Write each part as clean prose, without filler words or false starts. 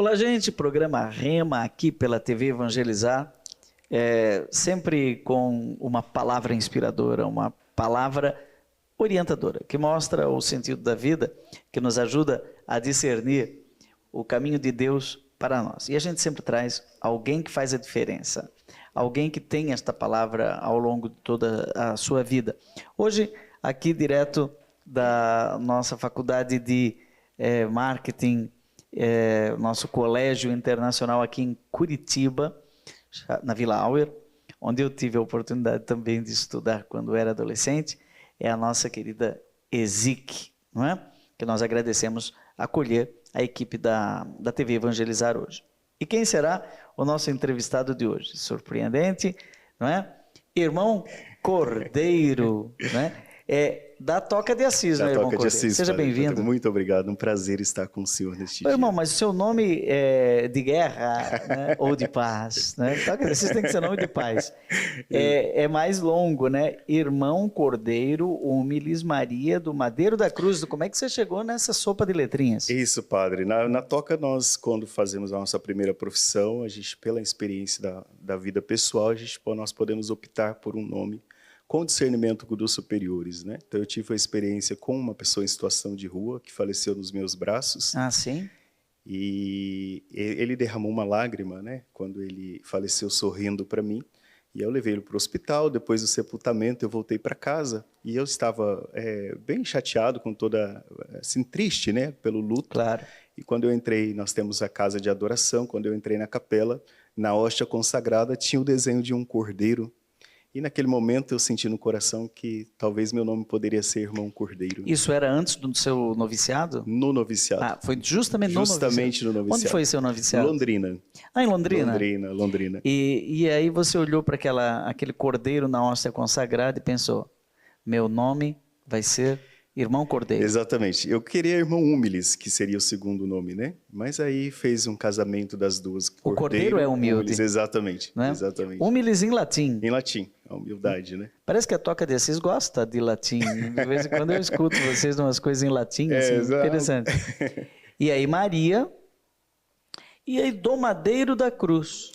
Olá, gente. Programa Rema aqui pela TV Evangelizar. Sempre com uma palavra inspiradora, uma palavra orientadora, que mostra o sentido da vida, que nos ajuda a discernir o caminho de Deus para nós. E a gente sempre traz alguém que faz a diferença, alguém que tem esta palavra ao longo de toda a sua vida. Hoje, aqui direto da nossa faculdade de marketing, nosso colégio internacional aqui em Curitiba, na Vila Auer, onde eu tive a oportunidade também de estudar quando era adolescente, é a nossa querida ESIC, não é? Que nós agradecemos acolher a equipe da TV Evangelizar hoje. E quem será o nosso entrevistado de hoje? Surpreendente, não é? Irmão Cordeiro, né? Da Toca de Assis, né, irmão Cordeiro? Assis, seja bem-vindo. Muito obrigado, um prazer estar com o senhor neste dia. Irmão, mas o seu nome é de guerra, né? Ou de paz, né? Toca de Assis tem que ser nome de paz. É mais longo, né? Irmão Cordeiro Humilis Maria do Madeiro da Cruz. Como é que você chegou nessa sopa de letrinhas? Isso, padre. Na Toca, nós, quando fazemos a nossa primeira profissão, a gente, pela experiência da vida pessoal, nós podemos optar por um nome com discernimento dos superiores, né? Então eu tive a experiência com uma pessoa em situação de rua que faleceu nos meus braços. Ah, sim? E ele derramou uma lágrima, né? Quando ele faleceu sorrindo para mim. E eu levei ele para o hospital. Depois do sepultamento eu voltei para casa e eu estava bem chateado, com toda assim triste, né? Pelo luto. Claro. E quando eu entrei, nós temos a casa de adoração. Quando eu entrei na capela, na hóstia consagrada tinha o desenho de um cordeiro. E naquele momento eu senti no coração que talvez meu nome poderia ser Irmão Cordeiro. Isso era antes do seu noviciado? No noviciado. Ah, foi justamente no noviciado. Onde foi seu noviciado? Londrina. Ah, em Londrina? Londrina. E aí você olhou para aquele cordeiro na hóstia consagrada e pensou, meu nome vai ser Irmão Cordeiro. Exatamente. Eu queria Irmão Humilis, que seria o segundo nome, né? Mas aí fez um casamento das duas. O Cordeiro é humilde. Humilis, exatamente. Não é? Exatamente. Humilis em latim. Em latim, a humildade, né? Parece que a Toca de Assis gosta de latim. De vez em quando eu escuto vocês umas coisas em latim, assim, interessante. E aí Maria, e aí do Madeiro da Cruz.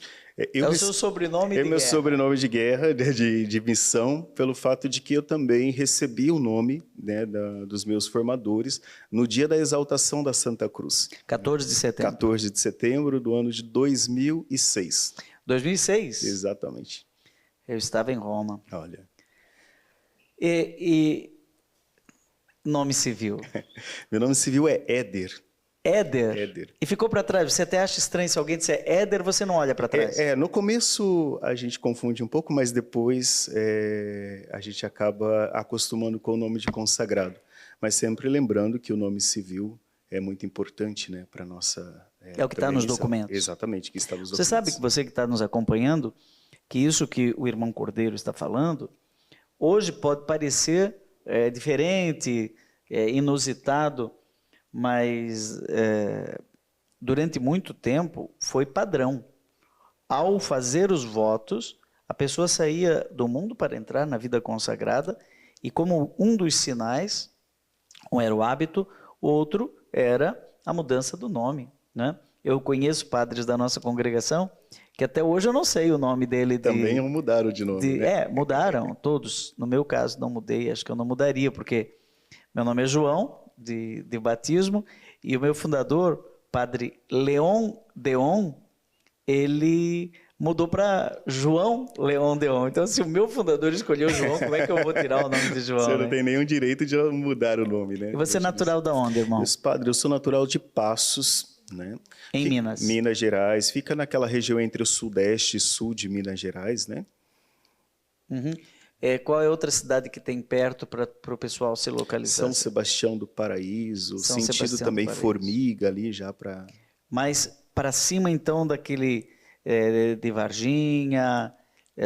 É o seu sobrenome de guerra. É meu sobrenome de guerra, de missão, pelo fato de que eu também recebi o nome, né, dos meus formadores no dia da exaltação da Santa Cruz. 14 de setembro. 14 de setembro do ano de 2006. 2006? Exatamente. Eu estava em Roma. Olha. E nome civil? Meu nome civil é Éder. Éder? Éder. E ficou para trás? Você até acha estranho se alguém disser Éder, você não olha para trás? No começo a gente confunde um pouco, mas depois a gente acaba acostumando com o nome de consagrado. Mas sempre lembrando que o nome civil é muito importante, né, para a nossa... É o que está nos documentos. Exatamente, que está nos documentos. Você sabe que você que está nos acompanhando, que isso que o irmão Cordeiro está falando, hoje pode parecer diferente, inusitado, mas durante muito tempo foi padrão. Ao fazer os votos, a pessoa saía do mundo para entrar na vida consagrada e como um dos sinais, um era o hábito, outro era a mudança do nome, né? Eu conheço padres da nossa congregação que até hoje eu não sei o nome dele. Também mudaram de nome, né? Mudaram, todos. No meu caso não mudei, acho que eu não mudaria, porque meu nome é João, de batismo, e o meu fundador, padre Leon Deon, ele mudou para João Leon Deon. Então, se o meu fundador escolheu João, como é que eu vou tirar o nome de João? Você não tem nenhum direito de mudar o nome, né? E você é natural da onde, irmão? Padre, eu sou natural de Passos, né? Em Minas. Minas Gerais. Fica naquela região entre o sudeste e sul de Minas Gerais, né? Uhum. Qual é outra cidade que tem perto para o pessoal se localizar? São Sebastião do Paraíso, São sentido Sebastião também do Paraíso. Formiga ali já para... Mas para cima então daquele de Varginha,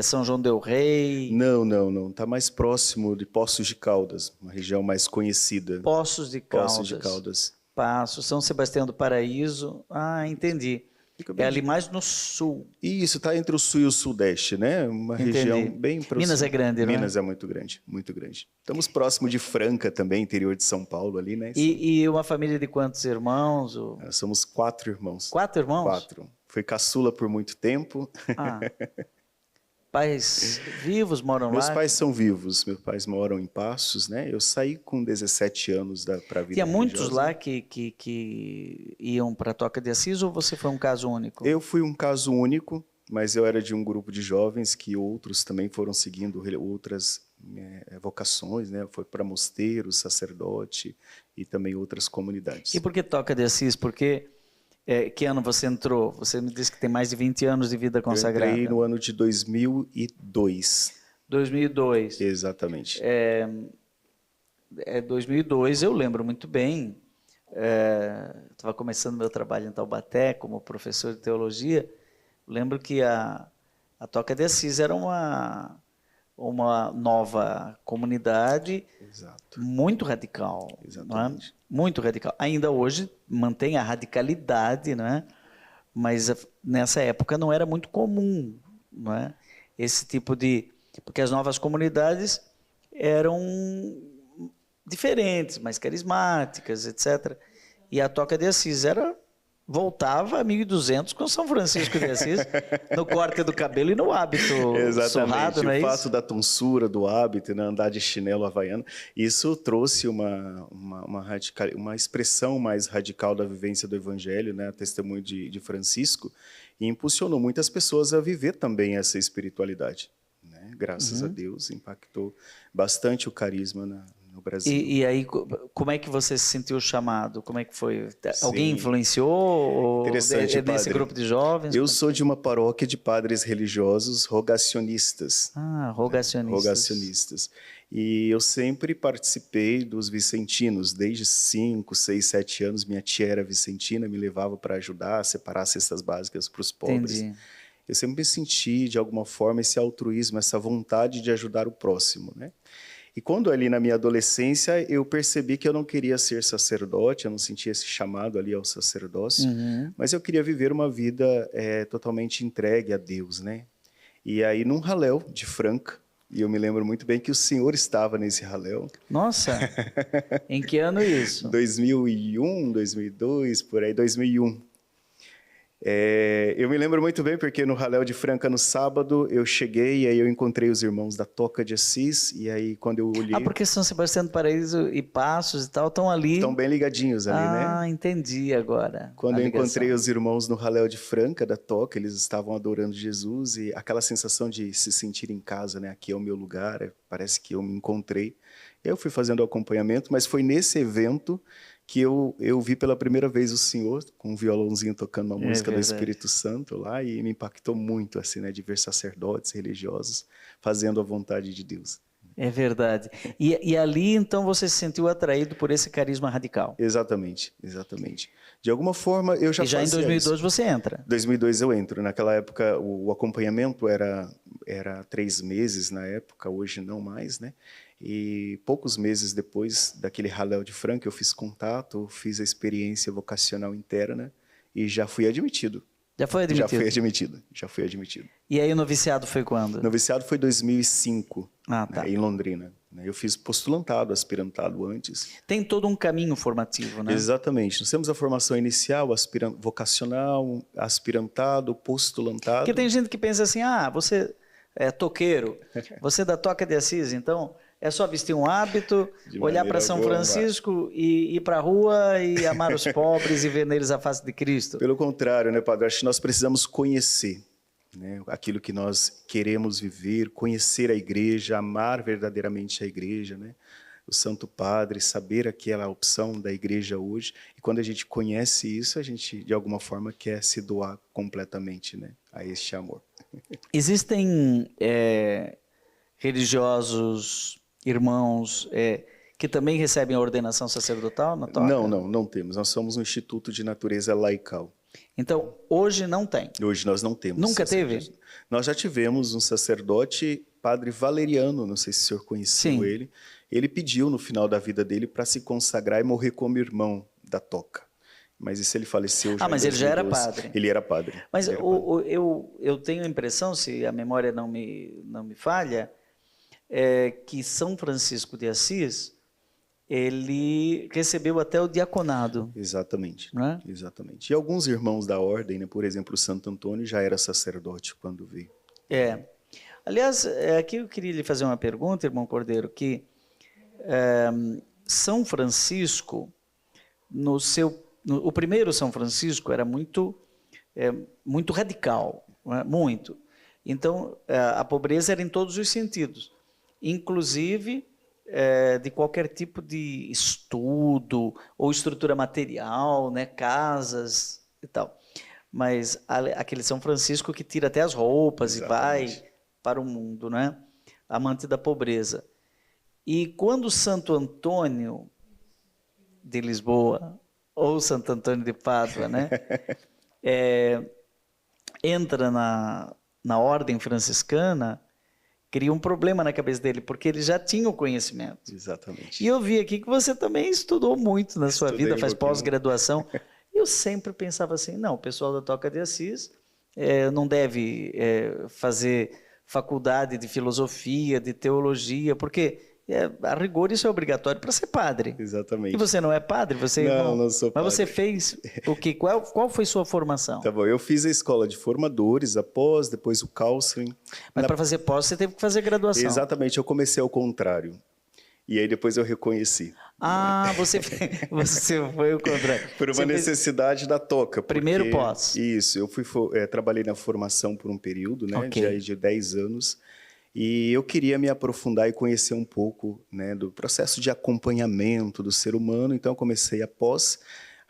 São João del Rei? Não. Está mais próximo de Poços de Caldas, uma região mais conhecida. Poços de Caldas. Poços de Caldas. Passo, São Sebastião do Paraíso. Ah, entendi. Fica bem É ali mais no sul. E isso está entre o sul e o sudeste, né? Uma Entendi. região bem próxima. Minas é grande, não é? Minas é muito grande, muito grande. Estamos próximo de Franca também, interior de São Paulo ali, né? E uma família de quantos irmãos? Nós somos 4 irmãos. 4 irmãos? 4. Fui caçula por muito tempo. Ah. Pais vivos moram Meus lá? pais são vivos, meus pais moram em Passos, né? Eu saí com 17 anos para a vida Tinha muitos religiosa. lá que iam para a Toca de Assis ou você foi um caso único? Eu fui um caso único, mas eu era de um grupo de jovens que outros também foram seguindo outras vocações, né? Foi para mosteiro, sacerdote e também outras comunidades. E por que Toca de Assis? Porque que ano você entrou? Você me disse que tem mais de 20 anos de vida consagrada. Eu entrei no ano de 2002. 2002. Exatamente. 2002 eu lembro muito bem. Estava começando meu trabalho em Taubaté como professor de teologia. Lembro que a Toca de Assis era uma nova comunidade. Exato. Muito radical. Exatamente. Não é? Muito radical. Ainda hoje mantém a radicalidade, não é? Mas nessa época não era muito comum, não é? Esse tipo de... Porque as novas comunidades eram diferentes, mais carismáticas, etc. E a Toca de Assis voltava a 1200 com São Francisco de Assis, no corte do cabelo e no hábito surrado, não é isso? O fato da tonsura, do hábito, né, andar de chinelo havaiano, isso trouxe uma expressão mais radical da vivência do Evangelho, né, testemunho de Francisco, e impulsionou muitas pessoas a viver também essa espiritualidade. Né? Graças a Deus, impactou bastante o carisma no Brasil. E aí, como é que você se sentiu chamado? Como é que foi? Sim. Alguém influenciou? Interessante, nesse padre. grupo de jovens? Eu sou de uma paróquia de padres religiosos rogacionistas. Rogacionistas. Rogacionistas. E eu sempre participei dos vicentinos. Desde 5, 6, 7 anos, minha tia era vicentina, me levava para ajudar a separar cestas básicas para os pobres. Entendi. Eu sempre me senti, de alguma forma, esse altruísmo, essa vontade de ajudar o próximo, né? E quando ali na minha adolescência eu percebi que eu não queria ser sacerdote, eu não sentia esse chamado ali ao sacerdócio, mas eu queria viver uma vida totalmente entregue a Deus, né? E aí num raléu de Franca, e eu me lembro muito bem que o senhor estava nesse raléu. Nossa, em que ano isso? 2001, 2002, por aí, 2001. Eu me lembro muito bem porque no Raléu de Franca, no sábado, eu cheguei e aí eu encontrei os irmãos da Toca de Assis, e aí quando eu olhei... porque São Sebastião do Paraíso e Passos e tal estão ali... Estão bem ligadinhos ali, né? Entendi agora. Quando eu encontrei os irmãos no Raléu de Franca, da Toca, eles estavam adorando Jesus, e aquela sensação de se sentir em casa, né? Aqui é o meu lugar, parece que eu me encontrei. Eu fui fazendo o acompanhamento, mas foi nesse evento que eu vi pela primeira vez o senhor com um violãozinho tocando uma música do Espírito Santo lá, e me impactou muito, assim, né, de ver sacerdotes religiosos fazendo a vontade de Deus. É verdade. E ali, então, você se sentiu atraído por esse carisma radical? Exatamente, exatamente. De alguma forma, eu já fazia em 2002 isso. Você entra? Em 2002 eu entro. Naquela época, o acompanhamento era 3 meses na época, hoje não mais, né? E poucos meses depois daquele Raléu de Franca, eu fiz contato, fiz a experiência vocacional interna e já fui admitido. Já foi admitido? Já fui admitido. E aí o noviciado foi quando? O noviciado foi 2005, tá. Né, em Londrina. Eu fiz postulantado, aspirantado antes. Tem todo um caminho formativo, né? Exatamente. Nós temos a formação inicial, vocacional, aspirantado, postulantado. Porque tem gente que pensa assim, você é toqueiro, você é da Toca de Assis, então é só vestir um hábito, olhar para São Francisco e ir para a rua e amar os pobres e ver neles a face de Cristo. Pelo contrário, né, padre? Acho que nós precisamos conhecer, né, aquilo que nós queremos viver, conhecer a igreja, amar verdadeiramente a igreja, né? O Santo Padre, saber aquela opção da igreja hoje. E quando a gente conhece isso, a gente, de alguma forma, quer se doar completamente, né, a este amor. Existem religiosos, irmãos, que também recebem a ordenação sacerdotal na Toca? Não temos. Nós somos um instituto de natureza laical. Então, hoje não tem? Hoje nós não temos. Nunca teve? Nós já tivemos um sacerdote, Padre Valeriano, não sei se o senhor conheceu. Sim. Ele. Ele pediu no final da vida dele para se consagrar e morrer como irmão da Toca. Mas isso ele faleceu já em mas ele já era 2012. padre. Ele era padre. Mas Ele era padre. eu tenho a impressão, se a memória não me falha, que São Francisco de Assis, ele recebeu até o diaconado. Exatamente, Não é? exatamente. E alguns irmãos da ordem, né, por exemplo, Santo Antônio já era sacerdote quando veio. Aliás, aqui eu queria lhe fazer uma pergunta, irmão Cordeiro, que São Francisco, o primeiro São Francisco era muito radical, não é? Muito. Então, a pobreza era em todos os sentidos, inclusive de qualquer tipo de estudo ou estrutura material, né, casas e tal. Mas aquele São Francisco que tira até as roupas Exatamente. e vai para o mundo, né? Amante da pobreza. E quando Santo Antônio de Lisboa ou Santo Antônio de Pádua, né, entra na ordem franciscana, cria um problema na cabeça dele, porque ele já tinha o conhecimento. Exatamente. E eu vi aqui que você também estudou muito na sua vida, faz pós-graduação. Eu sempre pensava assim, não, o pessoal da Toca de Assis não deve fazer faculdade de filosofia, de teologia, porque a rigor isso é obrigatório para ser padre. Exatamente. E você não é padre? Você não sou padre. Mas você fez o quê? Qual foi sua formação? Tá bom, eu fiz a escola de formadores, após, depois o counseling. Mas para fazer pós você teve que fazer graduação. Exatamente, eu comecei ao contrário. E aí depois eu reconheci. Você foi o contrário. Por uma necessidade da Toca. Primeiro pós. Isso, eu trabalhei na formação por um período, né, Okay. de 10 anos. E eu queria me aprofundar e conhecer um pouco, né, do processo de acompanhamento do ser humano. Então eu comecei a pós.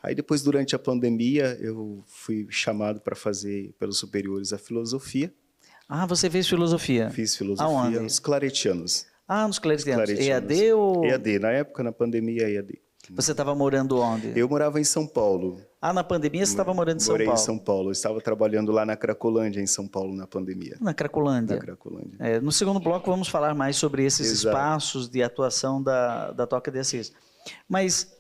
Aí depois, durante a pandemia, eu fui chamado para fazer pelos superiores a filosofia. Você fez filosofia? Fiz filosofia. Aonde? Nos claretianos. Nos claretianos. EAD ou... EAD, na época, na pandemia, EAD. Você estava morando onde? Eu morava em São Paulo. Na pandemia você estava morando em São Paulo? Morei em São Paulo. Eu estava trabalhando lá na Cracolândia, em São Paulo, na pandemia. Na Cracolândia. Na Cracolândia. No segundo bloco vamos falar mais sobre esses espaços de atuação da Toca de Assis. Mas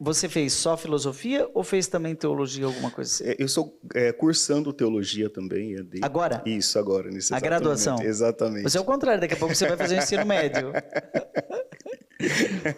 você fez só filosofia ou fez também teologia, alguma coisa assim? Eu estou cursando teologia também, EAD. Agora? Isso, agora. Nesse a graduação? Momento. Exatamente. Você é o contrário, daqui a pouco você vai fazer o ensino médio.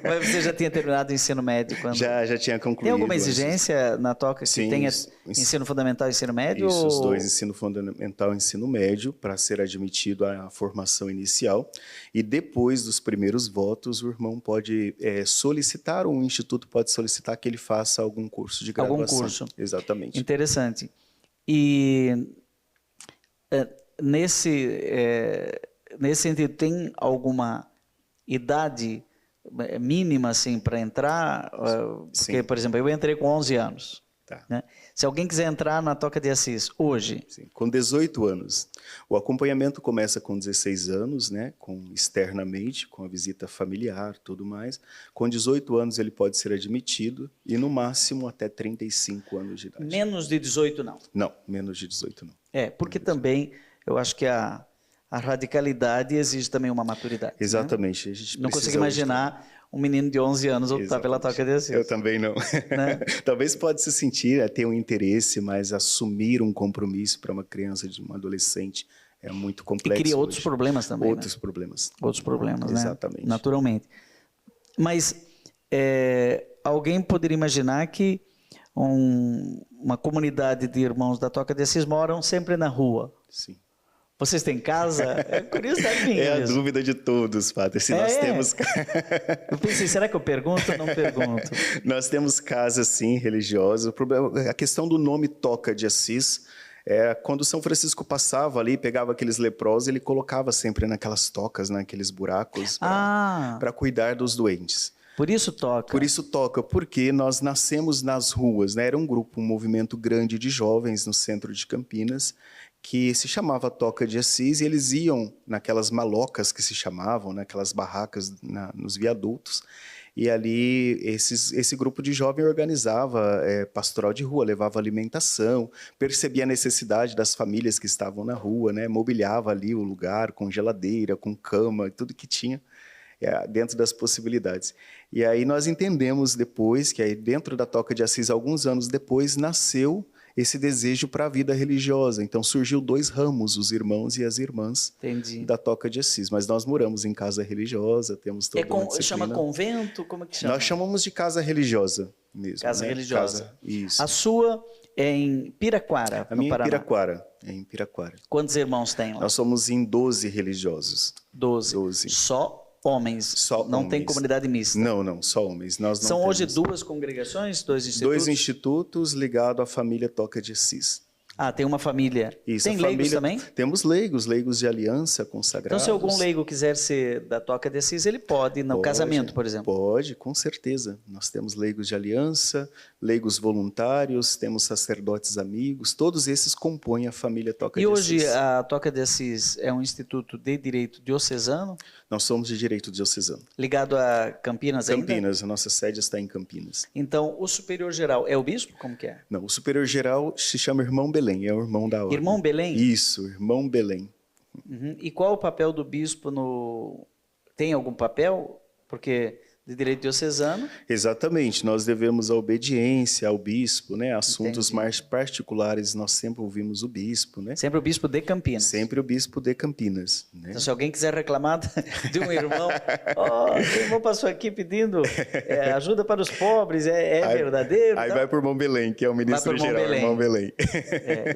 Mas você já tinha terminado o ensino médio? Já tinha concluído. Tem alguma exigência na Toca que tenha ensino fundamental e ensino médio? Isso, os dois, ensino fundamental e ensino médio, para ser admitido à formação inicial. E depois dos primeiros votos, o irmão pode solicitar, ou o instituto pode solicitar que ele faça algum curso de graduação. Algum curso. Exatamente. Interessante. E nesse sentido, tem alguma idade mínima assim para entrar? Porque, Sim. por exemplo, eu entrei com 11 anos. Tá. Né? Se alguém quiser entrar na Toca de Assis hoje... Sim, com 18 anos. O acompanhamento começa com 16 anos, né, externamente, com a visita familiar, tudo mais. Com 18 anos ele pode ser admitido e, no máximo, até 35 anos de idade. Menos de 18 não? Não, menos de 18 não. Porque também eu acho que a radicalidade exige também uma maturidade. Exatamente. Né? A gente não consigo imaginar um menino de 11 anos optar pela Toca de Assis. Eu também não. Né? Talvez pode se sentir, ter um interesse, mas assumir um compromisso para uma criança, de um adolescente, é muito complexo. E cria outros problemas também. Outros problemas. Outros problemas, né? Exatamente. Naturalmente. Mas alguém poderia imaginar que uma comunidade de irmãos da Toca de Assis moram sempre na rua. Sim. Vocês têm casa? É curiosidade minha. É a dúvida de todos, padre. Se nós temos... Eu pensei, será que eu pergunto ou não pergunto? Nós temos casa, sim, religiosa. O problema, a questão do nome Toca de Assis, quando São Francisco passava ali, pegava aqueles leprosos, ele colocava sempre naquelas tocas, naqueles buracos, para cuidar dos doentes. Por isso toca. Por isso toca, porque nós nascemos nas ruas, né? Era um movimento grande de jovens no centro de Campinas, que se chamava Toca de Assis, e eles iam naquelas malocas que se chamavam, naquelas barracas nos viadutos, e ali esse grupo de jovens organizava pastoral de rua, levava alimentação, percebia a necessidade das famílias que estavam na rua, né? Mobiliava ali o lugar com geladeira, com cama, tudo que tinha. dentro das possibilidades. E aí nós entendemos depois que aí dentro da Toca de Assis, alguns anos depois, nasceu esse desejo para a vida religiosa. Então surgiu 2 ramos, os irmãos e as irmãs da Toca de Assis. Mas nós moramos em casa religiosa, temos toda uma disciplina. Chama convento? Como é que chama? Nós chamamos de casa religiosa mesmo. Casa religiosa. Isso. A sua é em Piraquara, a minha no Paraná. É em Piraquara. Quantos irmãos tem lá? Nós somos em 12 religiosos. 12. Só homens? Só não homens. Tem comunidade mista? Não, só homens. Nós não São temos. hoje 2 congregações, 2 institutos? 2 institutos ligados à família Toca de Assis. Tem uma família. Isso, tem leigos também? Temos leigos de aliança consagrados. Então, se algum leigo quiser ser da Toca de Assis, ele pode, no casamento, por exemplo? Pode, com certeza. Nós temos leigos de aliança, leigos voluntários, temos sacerdotes amigos, todos esses compõem a família Toca de Assis. E hoje a Toca de Assis é um instituto de direito diocesano? Nós somos de direito diocesano. Ligado a Campinas ainda? Campinas, a nossa sede está em Campinas. Então, o superior geral é o bispo? Como que é? Não, o superior geral se chama Irmão Belém. É o irmão da ordem. Irmão Belém? Isso, Irmão Belém. Uhum. E qual o papel do bispo no... Tem algum papel? Porque de direito diocesano... Exatamente, nós devemos a obediência ao bispo, né? Assuntos Entendi. Mais particulares, nós sempre ouvimos o bispo, né? Sempre o bispo de Campinas. Sempre o bispo de Campinas, né? Então, se alguém quiser reclamar de um irmão, o irmão passou aqui pedindo ajuda para os pobres, aí, verdadeiro? Aí então? vai para o irmão Belém, que é o ministro geral, irmão Belém.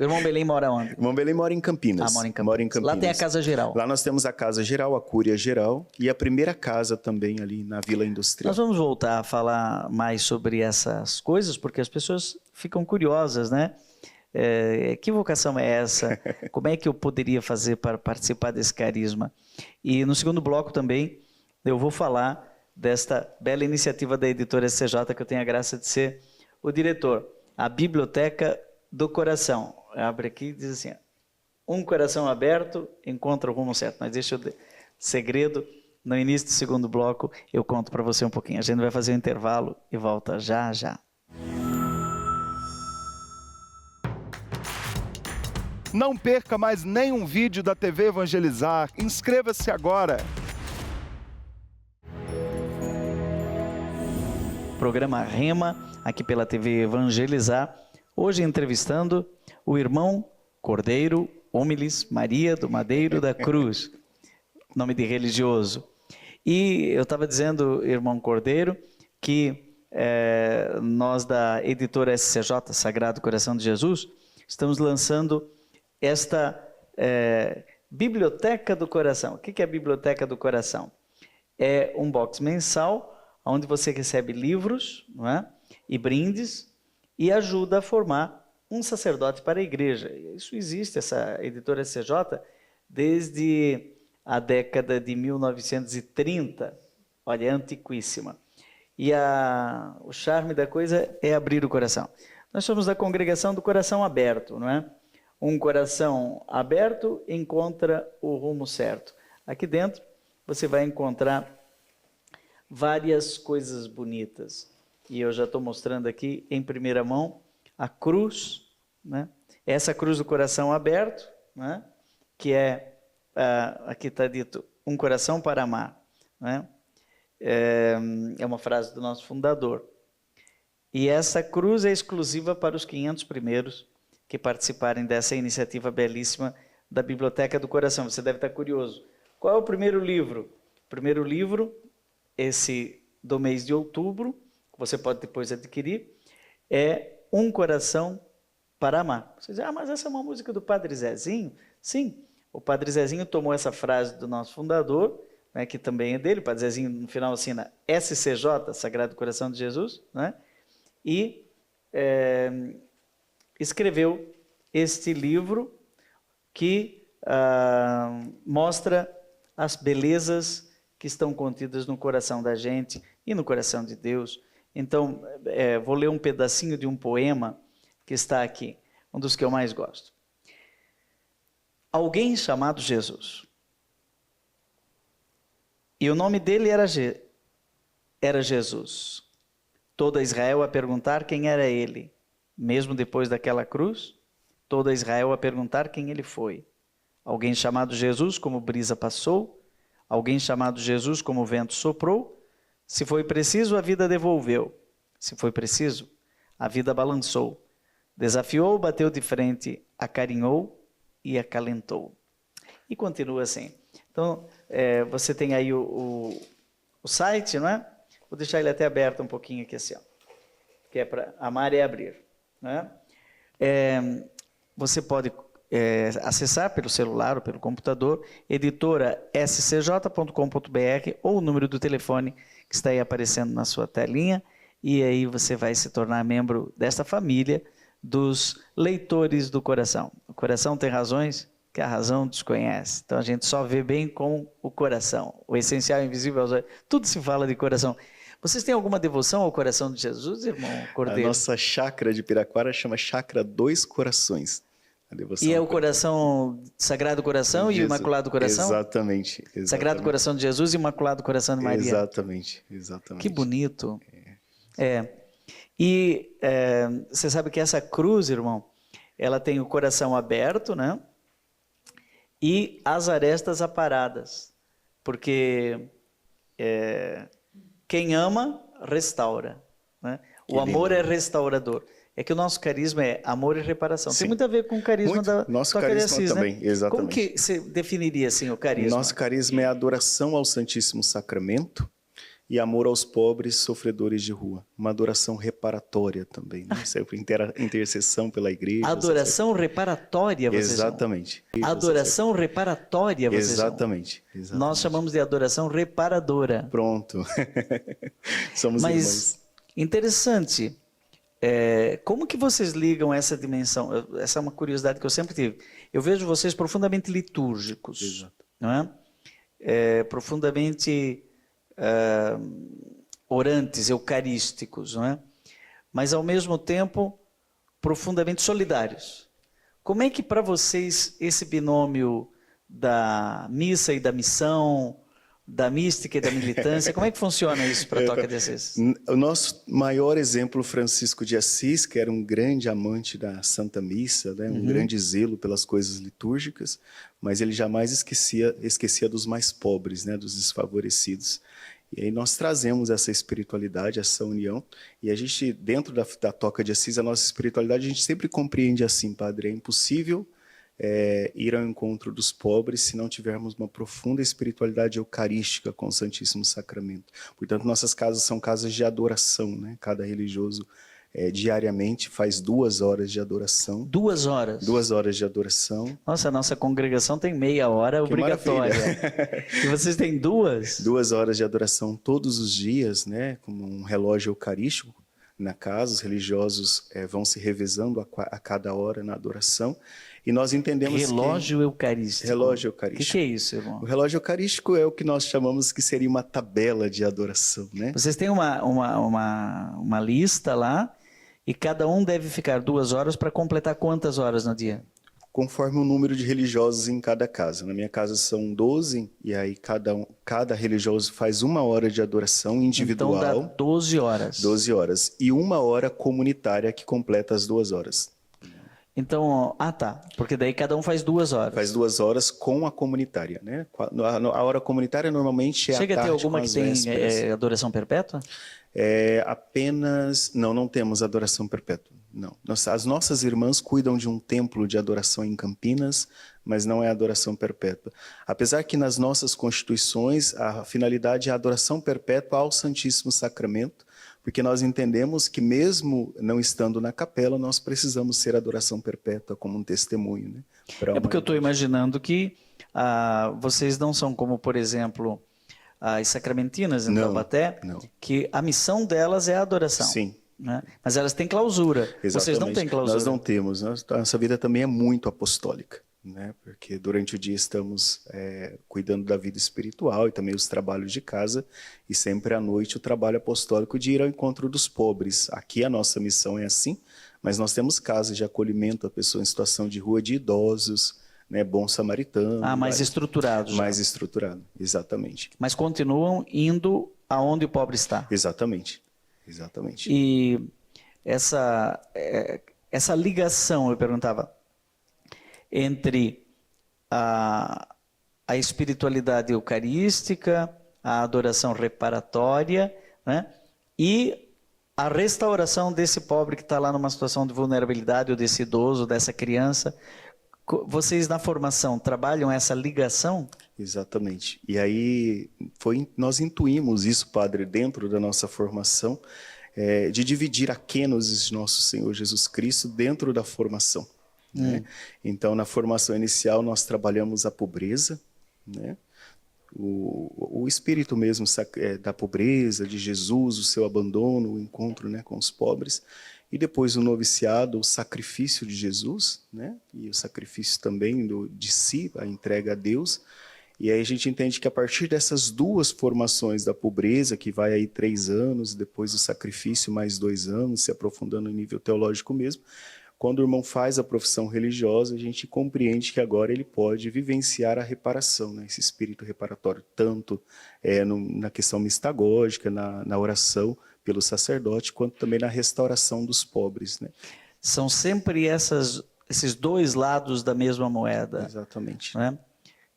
O irmão Belém mora onde? O irmão Belém mora em Campinas. Mora em Campinas. Lá tem a casa geral. Lá nós temos a casa geral, a cúria geral, e a primeira casa também ali na Vila Industrial. Nós vamos voltar a falar mais sobre essas coisas, porque as pessoas ficam curiosas, né? Que vocação é essa? Como é que eu poderia fazer para participar desse carisma? E no segundo bloco também eu vou falar desta bela iniciativa da editora SCJ, que eu tenho a graça de ser o diretor, a Biblioteca do Coração. Abre aqui e diz assim, um coração aberto encontra o rumo certo. Mas deixa eu... Segredo... No início do segundo bloco, eu conto para você um pouquinho. A gente vai fazer um intervalo e volta já, já. Não perca mais nenhum vídeo da TV Evangelizar. Inscreva-se agora. Programa Rema, aqui pela TV Evangelizar. Hoje entrevistando o irmão Cordeiro Homilis Maria do Madeiro da Cruz. Nome de religioso. E eu estava dizendo, irmão Cordeiro, que nós da editora SCJ, Sagrado Coração de Jesus, estamos lançando esta Biblioteca do Coração. O que é a Biblioteca do Coração? É um box mensal, onde você recebe livros, não é? E brindes, e ajuda a formar um sacerdote para a igreja. Isso existe, essa editora SCJ, desde... a década de 1930, olha, é antiquíssima. E o charme da coisa é abrir o coração. Nós somos da congregação do coração aberto, não é? Um coração aberto encontra o rumo certo. Aqui dentro você vai encontrar várias coisas bonitas. E eu já estou mostrando aqui em primeira mão a cruz, né? Essa cruz do coração aberto, né? Que aqui está dito, um coração para amar. Né? É uma frase do nosso fundador. E essa cruz é exclusiva para os 500 primeiros que participarem dessa iniciativa belíssima da Biblioteca do Coração. Você deve estar curioso. Qual é o primeiro livro? O primeiro livro, esse do mês de outubro, que você pode depois adquirir, é Um Coração para Amar. Você diz, mas essa é uma música do Padre Zezinho? Sim. O Padre Zezinho tomou essa frase do nosso fundador, né, que também é dele, o Padre Zezinho no final assina SCJ, Sagrado Coração de Jesus, né, e escreveu este livro que mostra as belezas que estão contidas no coração da gente e no coração de Deus. Então, vou ler um pedacinho de um poema que está aqui, um dos que eu mais gosto. Alguém chamado Jesus. E o nome dele era Jesus. Toda Israel a perguntar quem era ele. Mesmo depois daquela cruz, toda Israel a perguntar quem ele foi. Alguém chamado Jesus, como brisa passou, Alguém chamado Jesus, como o vento soprou. Se foi preciso, a vida devolveu. Se foi preciso, a vida balançou. Desafiou, bateu de frente, acarinhou e acalentou. E continua assim. Então, você tem aí o site, não é? Vou deixar ele até aberto um pouquinho aqui assim, ó, que é para amar e abrir. Não é? Você pode acessar pelo celular ou pelo computador, editora.scj.com.br ou o número do telefone que está aí aparecendo na sua telinha, e aí você vai se tornar membro desta família dos leitores do coração. O coração tem razões que a razão desconhece. Então a gente só vê bem com o coração. O essencial é invisível aos olhos. Tudo se fala de coração. Vocês têm alguma devoção ao coração de Jesus, irmão Cordeiro? A nossa chácara de Piraquara chama Chácara Dois Corações. A devoção e é o coração, Sagrado Coração e Imaculado Coração? Exatamente. Sagrado Coração de Jesus e Imaculado Coração de Maria. Exatamente. Que bonito. E você sabe que essa cruz, irmão, ela tem o coração aberto, né? E as arestas aparadas. Porque quem ama, restaura. Né? O amor é restaurador. É que o nosso carisma é amor e reparação. Sim. Tem muito a ver com o carisma da nosso Toca de carisma Assis, também, né? exatamente. Como que você definiria assim o carisma? Nosso carisma é adoração ao Santíssimo Sacramento e amor aos pobres sofredores de rua. Uma adoração reparatória também, né? Sempre intercessão pela igreja. Adoração reparatória, vocês Exatamente. chamam. Adoração reparatória, vocês Exatamente. chamam. Nós chamamos de adoração reparadora. Pronto. Somos Mas irmãos. interessante. Como que vocês ligam essa dimensão? Essa é uma curiosidade que eu sempre tive. Eu vejo vocês profundamente litúrgicos. Exato. Não é? Profundamente orantes, eucarísticos, não é? Mas ao mesmo tempo profundamente solidários. Como é que para vocês esse binômio da missa e da missão, da mística e da militância, como é que funciona isso para a Toca de Assis? O nosso maior exemplo, Francisco de Assis, que era um grande amante da Santa Missa, né? Um grande zelo pelas coisas litúrgicas, mas ele jamais esquecia dos mais pobres, né? Dos desfavorecidos. E aí nós trazemos essa espiritualidade, essa união, e a gente, dentro da Toca de Assis, a nossa espiritualidade, a gente sempre compreende assim, Padre, é impossível ir ao encontro dos pobres se não tivermos uma profunda espiritualidade eucarística com o Santíssimo Sacramento. Portanto, nossas casas são casas de adoração, né? Cada religioso diariamente faz 2 horas de adoração. 2 horas? 2 horas de adoração. Nossa, a nossa congregação tem meia hora obrigatória. E vocês têm 2? 2 horas de adoração todos os dias, né? Como um relógio eucarístico na casa. Os religiosos vão se revezando a cada hora na adoração. E nós entendemos relógio eucarístico. Relógio eucarístico. O que é isso, irmão? O relógio eucarístico é o que nós chamamos que seria uma tabela de adoração, né? Vocês têm uma lista lá e cada um deve ficar 2 horas para completar quantas horas no dia? Conforme o número de religiosos em cada casa. Na minha casa são 12, e aí cada religioso faz 1 hora de adoração individual. Então dá 12 horas. 12 horas. E 1 hora comunitária que completa as 2 horas. Então, tá. Porque daí cada um faz 2 horas. Faz 2 horas com a comunitária, né? A hora comunitária normalmente é Chega à tarde. Chega a ter alguma que tem vésperas. adoração perpétua? Apenas... Não temos adoração perpétua. Não. As nossas irmãs cuidam de um templo de adoração em Campinas, mas não é adoração perpétua. Apesar que nas nossas constituições a finalidade é a adoração perpétua ao Santíssimo Sacramento, porque nós entendemos que mesmo não estando na capela, nós precisamos ser adoração perpétua como um testemunho. Né, porque eu estou imaginando que vocês não são como, por exemplo, as sacramentinas em Taubaté, que a missão delas é a adoração. Sim. Né? Mas elas têm clausura. Exatamente. Vocês não têm clausura. Nós não temos. Nossa vida também é muito apostólica. Né? Porque durante o dia estamos cuidando da vida espiritual e também os trabalhos de casa, e sempre à noite o trabalho apostólico de ir ao encontro dos pobres. Aqui a nossa missão é assim, mas nós temos casas de acolhimento a pessoas em situação de rua, de idosos, né? Bom samaritano. Mais estruturados. Mais estruturado, exatamente. Mas continuam indo aonde o pobre está. Exatamente, exatamente. E essa ligação, eu perguntava, entre a espiritualidade eucarística, a adoração reparatória, né? E a restauração desse pobre que está lá numa situação de vulnerabilidade, ou desse idoso, dessa criança. Vocês na formação trabalham essa ligação? Exatamente. E aí nós intuímos isso, padre, dentro da nossa formação, de dividir a kenosis de nosso Senhor Jesus Cristo dentro da formação. Né? Então, na formação inicial, nós trabalhamos a pobreza, né? O espírito mesmo da pobreza, de Jesus, o seu abandono, o encontro, né, com os pobres. E depois o noviciado, o sacrifício de Jesus, né? E o sacrifício também de si, a entrega a Deus. E aí a gente entende que a partir dessas duas formações da pobreza, que vai aí 3 anos, depois o sacrifício mais 2 anos, se aprofundando no nível teológico mesmo, quando o irmão faz a profissão religiosa, a gente compreende que agora ele pode vivenciar a reparação, né? Esse espírito reparatório, tanto na questão mistagógica, na oração pelo sacerdote, quanto também na restauração dos pobres, né? São sempre esses dois lados da mesma moeda. Exatamente. Né?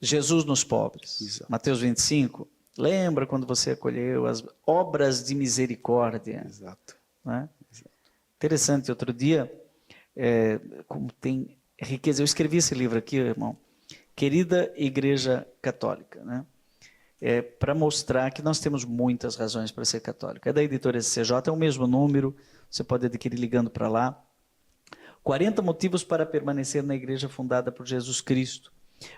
Jesus nos pobres. Exato. Mateus 25. Lembra quando você acolheu as obras de misericórdia? Exato. Né? Exato. Interessante, outro dia, como tem riqueza. Eu escrevi esse livro aqui, irmão. Querida Igreja Católica, né? Para mostrar que nós temos muitas razões para ser católico. É da editora SCJ, é o mesmo número, você pode adquirir ligando para lá. 40 motivos para permanecer na igreja fundada por Jesus Cristo.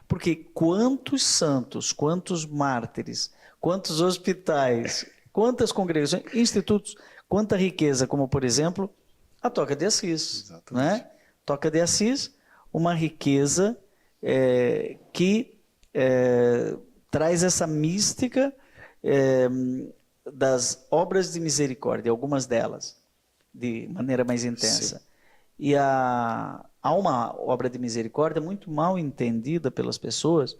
Porque quantos santos, quantos mártires, quantos hospitais, quantas congregações, institutos, quanta riqueza, como por exemplo, a Toca de Assis. Né? Toca de Assis, uma riqueza que traz essa mística das obras de misericórdia, algumas delas, de maneira mais intensa. Sim. E há uma obra de misericórdia muito mal entendida pelas pessoas,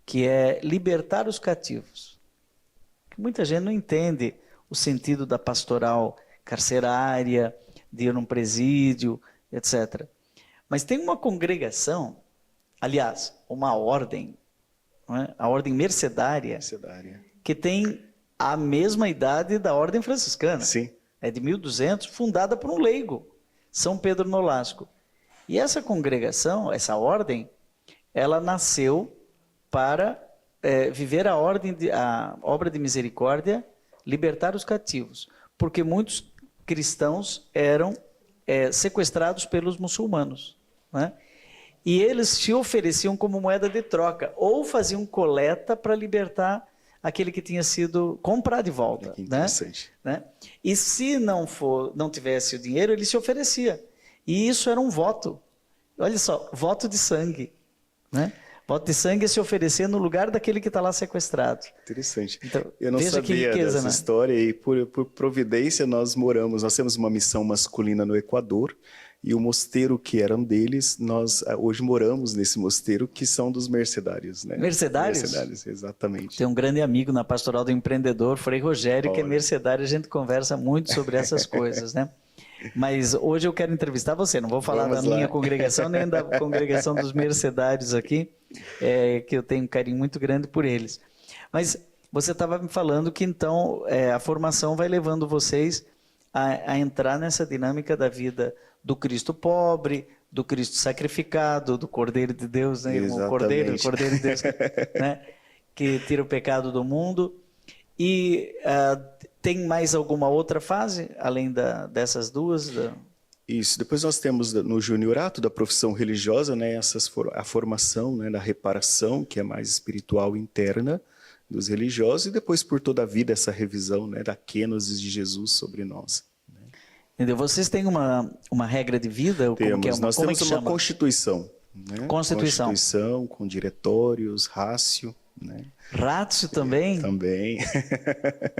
que é libertar os cativos. Muita gente não entende o sentido da pastoral carcerária, de ir num presídio, etc. Mas tem uma congregação, aliás, uma ordem, não é? A ordem mercedária, que tem a mesma idade da ordem franciscana. Sim. É de 1200, fundada por um leigo, São Pedro Nolasco. E essa congregação, essa ordem, ela nasceu para viver a obra de misericórdia, libertar os cativos, porque muitos cristãos eram sequestrados pelos muçulmanos, né? E eles se ofereciam como moeda de troca, ou faziam coleta para libertar aquele que tinha sido comprado de volta. Que interessante. Né? E se não tivesse o dinheiro, ele se oferecia. E isso era um voto. Olha só, voto de sangue. Né? Voto de sangue é se oferecer no lugar daquele que está lá sequestrado. Interessante. Então, eu não sabia riqueza, dessa história e por providência nós temos uma missão masculina no Equador e o mosteiro que era deles, nós hoje moramos nesse mosteiro que são dos mercedários. Né? Mercedários? Mercedários, exatamente. Tem um grande amigo na Pastoral do Empreendedor, Frei Rogério, que é mercedário, a gente conversa muito sobre essas coisas, né? Mas hoje eu quero entrevistar você, não vou falar da minha congregação, nem da congregação dos mercedários aqui, que eu tenho um carinho muito grande por eles. Mas você estava me falando que então a formação vai levando vocês a entrar nessa dinâmica da vida do Cristo pobre, do Cristo sacrificado, do Cordeiro de Deus, né, irmão? Cordeiro de Deus, né, que tira o pecado do mundo. E tem mais alguma outra fase, além dessas duas? Isso, depois nós temos no juniorato da profissão religiosa, né, a formação, né, da reparação, que é mais espiritual interna dos religiosos, e depois por toda a vida essa revisão, né, da kenosis de Jesus sobre nós. Entendeu? Vocês têm uma regra de vida? Temos, nós temos uma constituição. Né? Constituição com diretórios, rácio. Né? Rácio também? Também.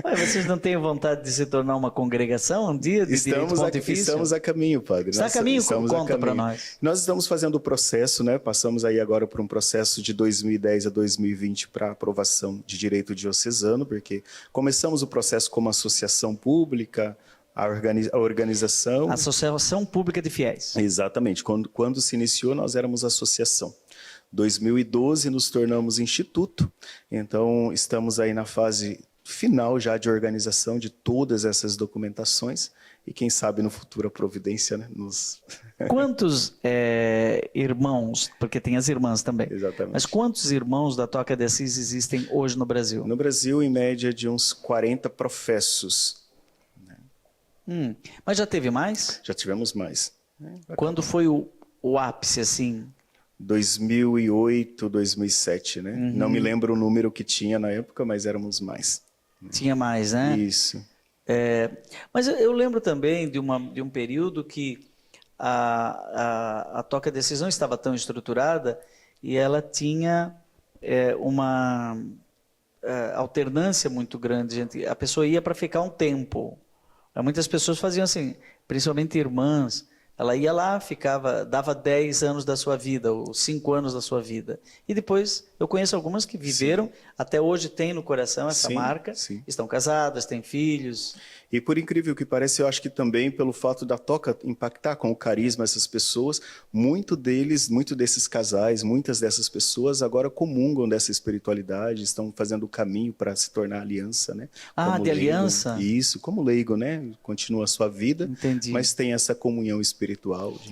Mas vocês não têm vontade de se tornar uma congregação um dia de direito pontifício? Estamos a caminho, padre. Está a caminho? Conta para nós. Nós estamos fazendo o processo, né? Passamos aí agora por um processo de 2010 a 2020 para aprovação de direito diocesano, porque começamos o processo como associação pública, a organização... Associação Pública de Fiéis. Exatamente. Quando se iniciou, nós éramos associação. 2012 nos tornamos instituto, então estamos aí na fase final já de organização de todas essas documentações e quem sabe no futuro a providência, né, nos... Quantos irmãos, porque tem as irmãs também, Exatamente. mas quantos irmãos da Toca de Assis existem hoje no Brasil? No Brasil, em média, de uns 40 professos. Mas já teve mais? Já tivemos mais. Quando foi o ápice, assim? 2008, 2007, né? Não me lembro o número que tinha na época, mas éramos mais. Tinha mais, né? Isso. Mas eu lembro também de um período que a Toca de Assis não estava tão estruturada e ela tinha uma alternância muito grande. A pessoa ia para ficar um tempo. Muitas pessoas faziam assim, principalmente irmãs. Ela ia lá, dava 10 anos da sua vida, ou 5 anos da sua vida. E depois, eu conheço algumas que viveram, até hoje tem no coração essa marca, estão casadas, têm filhos. E por incrível que pareça, eu acho que também pelo fato da Toca impactar com o carisma essas pessoas, muitos desses casais, muitas dessas pessoas agora comungam dessa espiritualidade, estão fazendo o caminho para se tornar aliança, né? Como de leigo. Aliança? Isso, como leigo, né? Continua a sua vida, Entendi. Mas tem essa comunhão espiritual.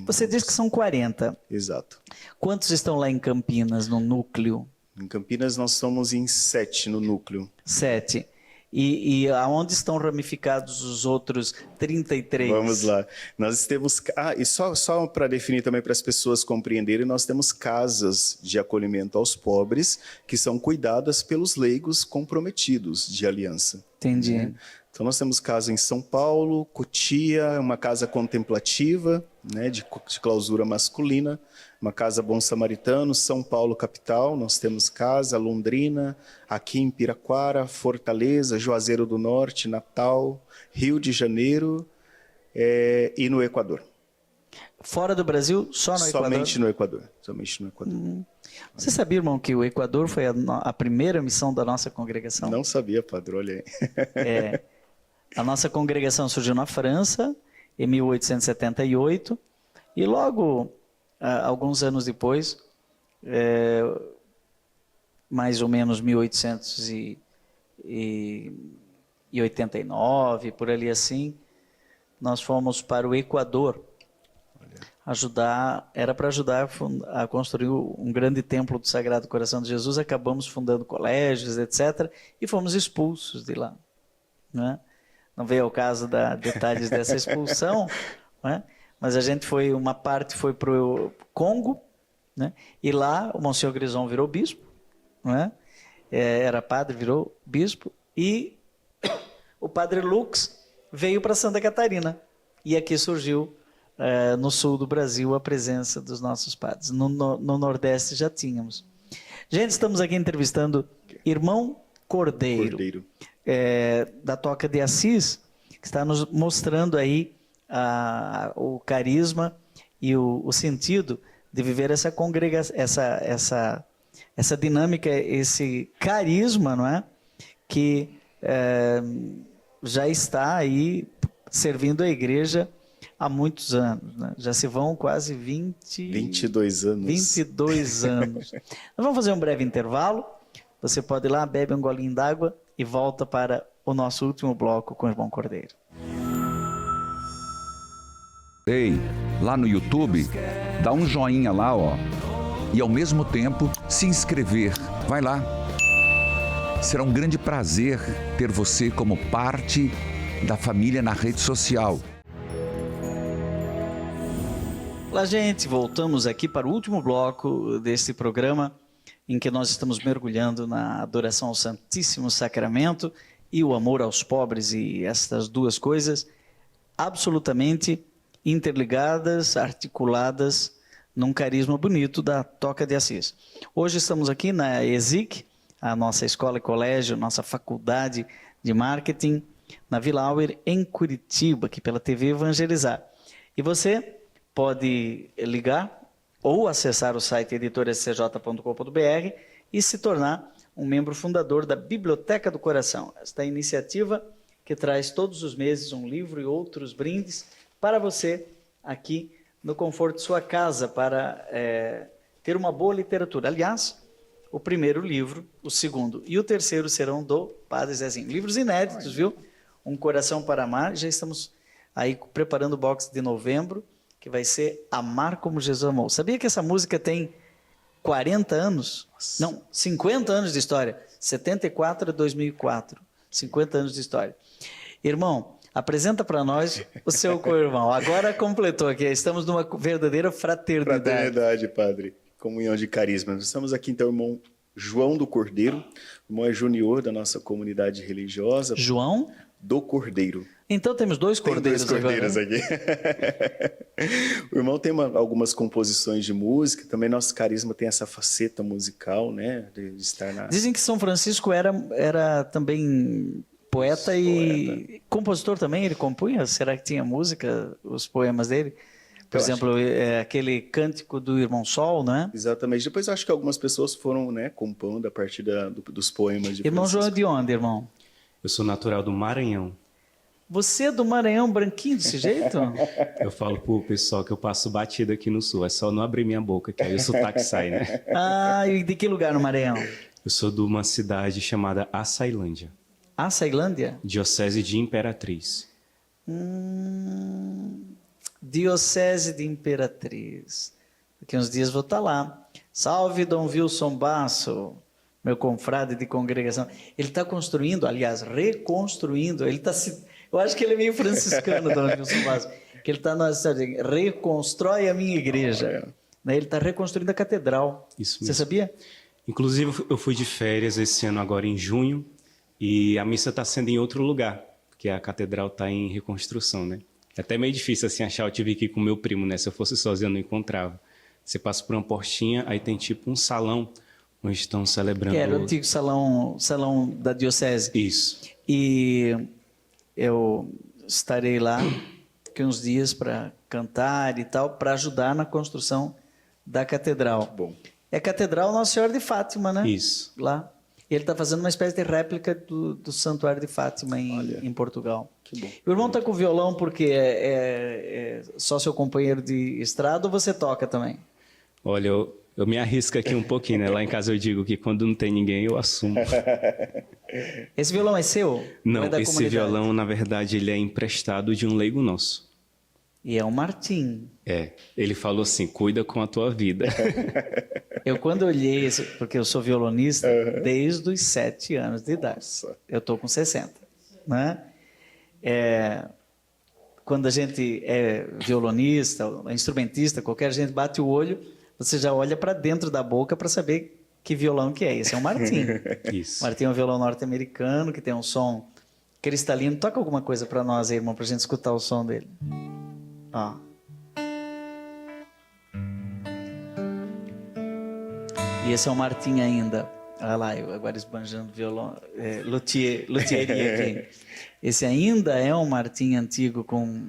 Você diz que são 40. Exato. Quantos estão lá em Campinas, no núcleo? Em Campinas nós somos em 7 no núcleo. 7. E aonde estão ramificados os outros 33? Vamos lá. Nós temos... e só para definir também para as pessoas compreenderem, nós temos casas de acolhimento aos pobres que são cuidadas pelos leigos comprometidos de aliança. Entendi. Né? Então nós temos casa em São Paulo, Cotia, uma casa contemplativa, né, de clausura masculina, uma casa Bom Samaritano, São Paulo capital, nós temos casa, Londrina, aqui em Piraquara, Fortaleza, Juazeiro do Norte, Natal, Rio de Janeiro e no Equador. Fora do Brasil, só no Equador? Somente no Equador. Somente no Equador. Você sabia, irmão, que o Equador foi a primeira missão da nossa congregação? Não sabia, padre, olha aí. A nossa congregação surgiu na França, em 1878, e logo, alguns anos depois, mais ou menos 1889, por ali assim, nós fomos para o Equador era para ajudar a construir um grande templo do Sagrado Coração de Jesus, acabamos fundando colégios, etc., e fomos expulsos de lá, né? Não veio ao caso detalhes dessa expulsão, né? Mas uma parte foi para o Congo, né? E lá o Monsenhor Grison virou bispo, né? Era padre, virou bispo, e o padre Lux veio para Santa Catarina, e aqui surgiu no sul do Brasil a presença dos nossos padres. No Nordeste já tínhamos. Gente, estamos aqui entrevistando irmão Cordeiro. Da Toca de Assis, que está nos mostrando aí o carisma e o sentido de viver essa congregação, essa dinâmica, esse carisma, não é? Que já está aí servindo a igreja há muitos anos, né? Já se vão quase 22 anos. 22 anos. Nós vamos fazer um breve intervalo. Você pode ir lá, bebe um golinho d'água e volta para o nosso último bloco com o irmão Cordeiro. Ei, lá no YouTube, dá um joinha lá, ó. E ao mesmo tempo, se inscrever. Vai lá. Será um grande prazer ter você como parte da família na rede social. Olá, gente. Voltamos aqui para o último bloco deste programa, em que nós estamos mergulhando na adoração ao Santíssimo Sacramento e o amor aos pobres, e estas duas coisas absolutamente interligadas, articuladas num carisma bonito da Toca de Assis. Hoje estamos aqui na ESIC, a nossa escola e colégio, nossa faculdade de marketing, na Vila Auer, em Curitiba, aqui pela TV Evangelizar. E você pode ligar ou acessar o site editorscj.com.br e se tornar um membro fundador da Biblioteca do Coração. Esta iniciativa que traz todos os meses um livro e outros brindes para você aqui no conforto de sua casa, para ter uma boa literatura. Aliás, o primeiro livro, o segundo e o terceiro serão do Padre Zezinho. Livros inéditos, viu? Um Coração para Amar. Já estamos aí preparando o box de novembro, que vai ser Amar como Jesus Amou. Sabia que essa música tem 40 anos? Nossa. Não, 50 anos de história. 74 a 2004. 50 anos de história. Irmão, apresenta para nós o seu co-irmão. Agora completou aqui. Estamos numa verdadeira fraternidade. Fraternidade, padre. Comunhão de carisma. Nós estamos aqui, então, o irmão João do Cordeiro. O irmão é junior da nossa comunidade religiosa. João do Cordeiro. Então temos dois cordeiros, Tem dois cordeiros agora, né? aqui. O irmão tem algumas composições de música. Também nosso carisma tem essa faceta musical, né? De estar na... Dizem que São Francisco era também poeta e compositor também. Ele compunha? Será que tinha música, os poemas dele? Por exemplo, aquele cântico do Irmão Sol, não é? Exatamente. Depois eu acho que algumas pessoas foram, né, compondo a partir dos poemas de Irmão Francisco. João é de onde, irmão? Eu sou natural do Maranhão. Você é do Maranhão, branquinho desse jeito? Eu falo pro pessoal que eu passo batida aqui no sul. É só não abrir minha boca, que aí o sotaque sai, né? Ah, e de que lugar no Maranhão? Eu sou de uma cidade chamada Açailândia, Ah, Ceilândia? diocese de Imperatriz. Diocese de Imperatriz. Daqui uns dias vou estar lá. Salve, Dom Wilson Basso, meu confrade de congregação. Ele está construindo, aliás, reconstruindo. Ele está Eu acho que ele é meio franciscano, Dom Wilson Basso. Que ele está reconstrói a minha igreja. Né? Ele está reconstruindo a catedral. Isso Você mesmo. sabia? Inclusive, eu fui de férias esse ano agora em junho e a missa está sendo em outro lugar, porque a catedral está em reconstrução, né? É até meio difícil assim achar, eu tive que ir com meu primo, né? Se eu fosse sozinho eu não encontrava. Você passa por uma portinha, aí tem tipo um salão onde estão celebrando... Que era o antigo salão da diocese. Isso. E eu estarei lá daqui uns dias para cantar e tal, para ajudar na construção da catedral. Bom. É a Catedral Nossa Senhora de Fátima, né? Isso. Lá. E ele está fazendo uma espécie de réplica do Santuário de Fátima em Portugal. Que bom. O irmão está com violão porque é só seu companheiro de estrada ou você toca também? Olha, eu me arrisco aqui um pouquinho, né? Lá em casa eu digo que quando não tem ninguém, eu assumo. Esse violão é seu? Ou Não, é da esse comunidade? violão, na verdade, ele é emprestado de um leigo nosso. E é um Martim. É, ele falou assim, cuida com a tua vida. Eu quando olhei, porque eu sou violonista desde os 7 anos de idade. Nossa. Eu estou com 60. Né? Quando a gente é violonista, instrumentista, qualquer gente bate o olho, você já olha para dentro da boca para saber que violão que é. Esse é um Martim. Isso. Martim é um violão norte-americano que tem um som cristalino. Toca alguma coisa para nós aí, irmão, para a gente escutar o som dele. Ó. E esse é o Martim ainda. Olha lá, eu agora esbanjando violão, luthieria aqui. Esse ainda é um Martim antigo com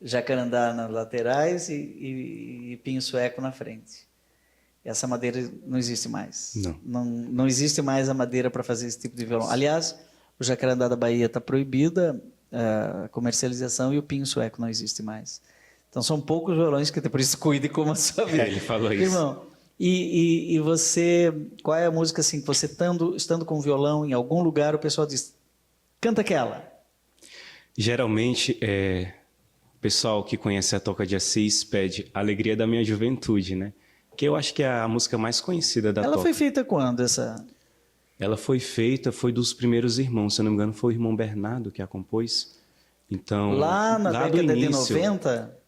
jacarandá nas laterais e pinho sueco na frente. Essa madeira não existe mais. Não existe mais a madeira para fazer esse tipo de violão. Aliás, o jacarandá da Bahia está proibida a comercialização e o pinho sueco não existe mais. Então são poucos violões que tem, por isso cuide como a sua vida. Ele falou isso. Irmão, e você, qual é a música assim, que você estando com violão em algum lugar, o pessoal diz, canta aquela. Geralmente, o pessoal que conhece a Toca de Assis pede Alegria da Minha Juventude, né? Que eu acho que é a música mais conhecida da Ela Toca. foi feita quando, essa? Ela foi dos primeiros irmãos, se eu não me engano foi o irmão Bernardo que a compôs. Então, Lá na do década de início, 90?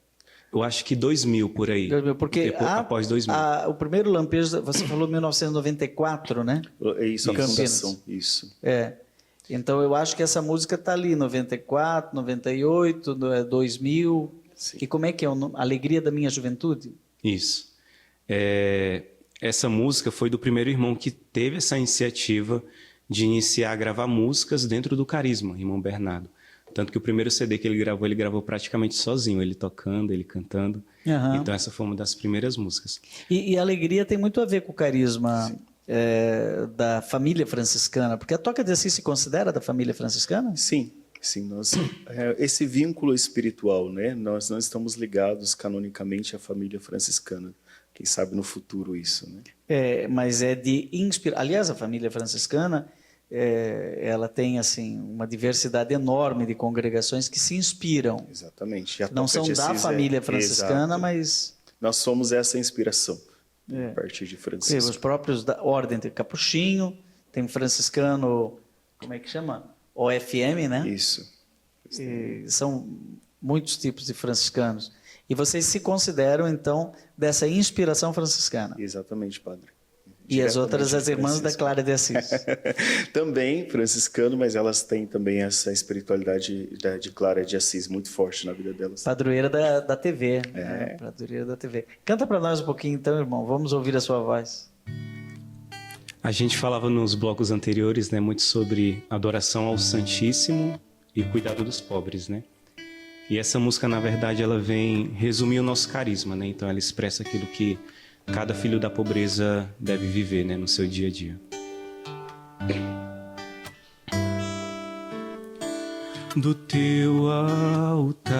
Eu acho que 2000 por aí. Porque após 2000. o primeiro lampejo, você falou 1994, né? É isso, a Campinas. fundação. Isso. Então eu acho que essa música está ali, 94, 98, 2000. Sim. E como é que é o nome? Alegria da Minha Juventude? Isso. Essa música foi do primeiro irmão que teve essa iniciativa de iniciar a gravar músicas dentro do Carisma, irmão Bernardo. Tanto que o primeiro CD que ele gravou praticamente sozinho, ele tocando, ele cantando. Uhum. Então essa foi uma das primeiras músicas. E Alegria tem muito a ver com o carisma da família franciscana, porque a Toca de Assis se considera da família franciscana? Sim, nós, esse vínculo espiritual, né? Nós não estamos ligados canonicamente à família franciscana, Quem sabe no futuro isso, né? Mas é de inspirar. Aliás, a família franciscana, ela tem assim uma diversidade enorme de congregações que se inspiram. Exatamente. E a Não Toca são de da Assis família franciscana, exato. mas Nós somos essa inspiração a partir de os Francisco. próprios da ordem de Capuchinho, tem franciscano, como é que chama? OFM, né? Isso. E são muitos tipos de franciscanos. E vocês se consideram, então, dessa inspiração franciscana. Exatamente, padre. E as outras, as Diretamente irmãs da Francisco. Clara de Assis. Também franciscano, mas elas têm também essa espiritualidade de Clara de Assis muito forte na vida delas. Padroeira da TV. Né? Padroeira da TV. Canta para nós um pouquinho, então, irmão. Vamos ouvir a sua voz. A gente falava nos blocos anteriores, né, muito sobre adoração ao Santíssimo e cuidado dos pobres, né? E essa música, na verdade, ela vem resumir o nosso carisma, né? Então ela expressa aquilo que cada filho da pobreza deve viver, né, no seu dia a dia. Do teu altar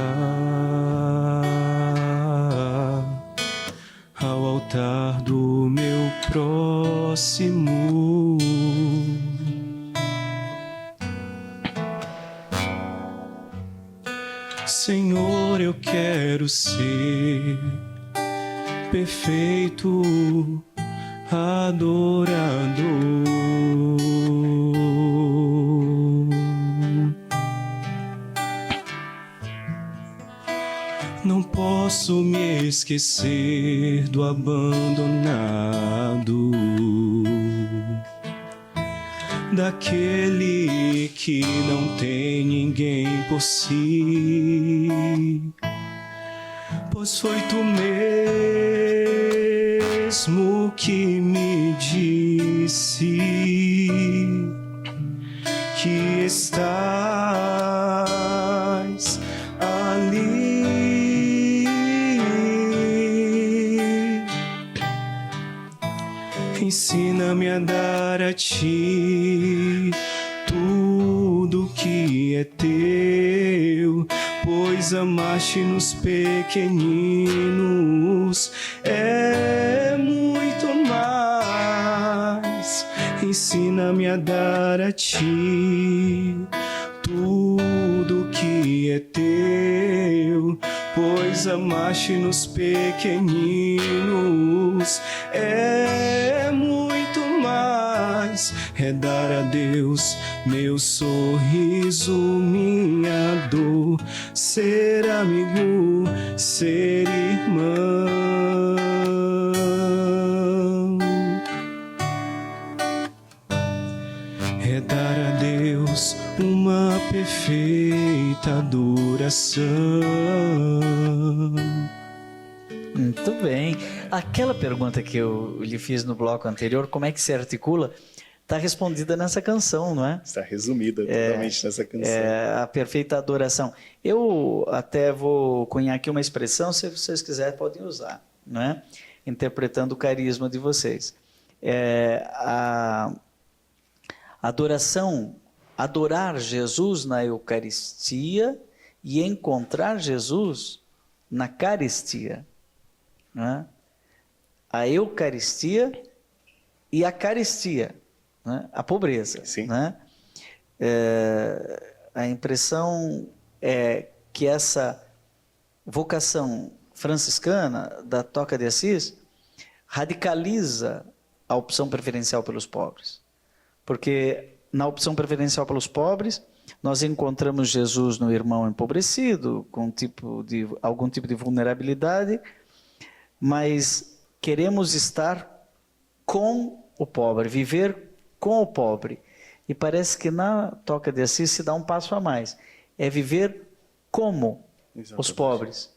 ao altar do meu próximo, Senhor, eu quero ser perfeito adorador. Não posso me esquecer do abandonado, daquele que não tem ninguém por si, pois foi tu mesmo que me disse que estás ali. Ensina-me a dar a ti tudo que é teu, pois amaste-nos pequeninos é muito mais. Ensina-me a dar a ti tudo que é teu, pois amaste-nos pequeninos é muito mais. É dar a Deus meu sorriso, minha dor, ser amigo, ser irmão. É dar a Deus uma perfeita adoração. Muito bem. Aquela pergunta que eu lhe fiz no bloco anterior, como é que se articula, está respondida nessa canção, não é? Está resumida totalmente nessa canção. A perfeita adoração. Eu até vou cunhar aqui uma expressão, se vocês quiserem podem usar, não é? Interpretando o carisma de vocês. A adoração, adorar Jesus na Eucaristia e encontrar Jesus na caristia. Né? A Eucaristia e a caristia, né? A pobreza. Sim. Né? A impressão é que essa vocação franciscana da Toca de Assis radicaliza a opção preferencial pelos pobres. Porque na opção preferencial pelos pobres, nós encontramos Jesus no irmão empobrecido, com algum tipo de vulnerabilidade, mas queremos estar com o pobre, viver com o pobre. E parece que na Toca de Assis se dá um passo a mais. É viver como os pobres.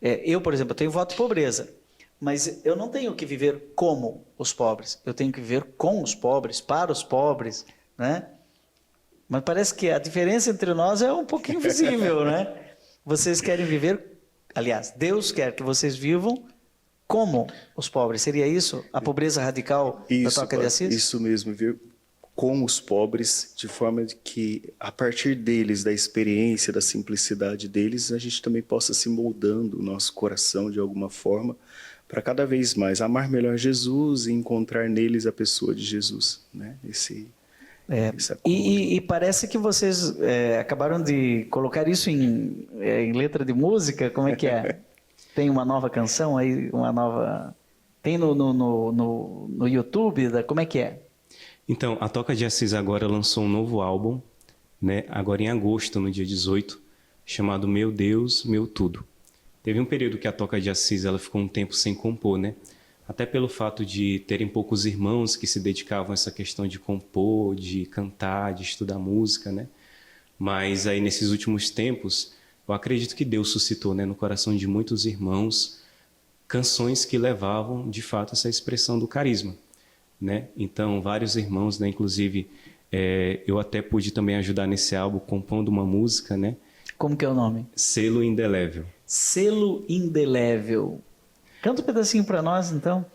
Eu, por exemplo, tenho voto de pobreza, mas eu não tenho que viver como os pobres. Eu tenho que viver com os pobres, para os pobres, né? Mas parece que a diferença entre nós é um pouquinho visível, né? Vocês querem viver, aliás, Deus quer que vocês vivam como os pobres. Seria isso? A pobreza radical da Toca de Assis? Isso mesmo, viu? Com os pobres, de forma que, a partir deles, da experiência, da simplicidade deles, a gente também possa se moldando o nosso coração de alguma forma, para cada vez mais amar melhor Jesus e encontrar neles a pessoa de Jesus, né? Esse E parece que vocês acabaram de colocar isso em letra de música. Como é que é? Tem uma nova canção aí, uma nova... Tem no YouTube? Como é que é? Então, a Toca de Assis agora lançou um novo álbum, né? Agora em agosto, no dia 18, chamado Meu Deus, Meu Tudo. Teve um período que a Toca de Assis ela ficou um tempo sem compor, né? Até pelo fato de terem poucos irmãos que se dedicavam a essa questão de compor, de cantar, de estudar música, né? Mas aí nesses últimos tempos, eu acredito que Deus suscitou, né, no coração de muitos irmãos canções que levavam de fato essa expressão do carisma, né? Então vários irmãos, né, inclusive eu até pude também ajudar nesse álbum compondo uma música, né? Como que é o nome? Selo Indelével. Selo Indelével. Canta um pedacinho para nós, então.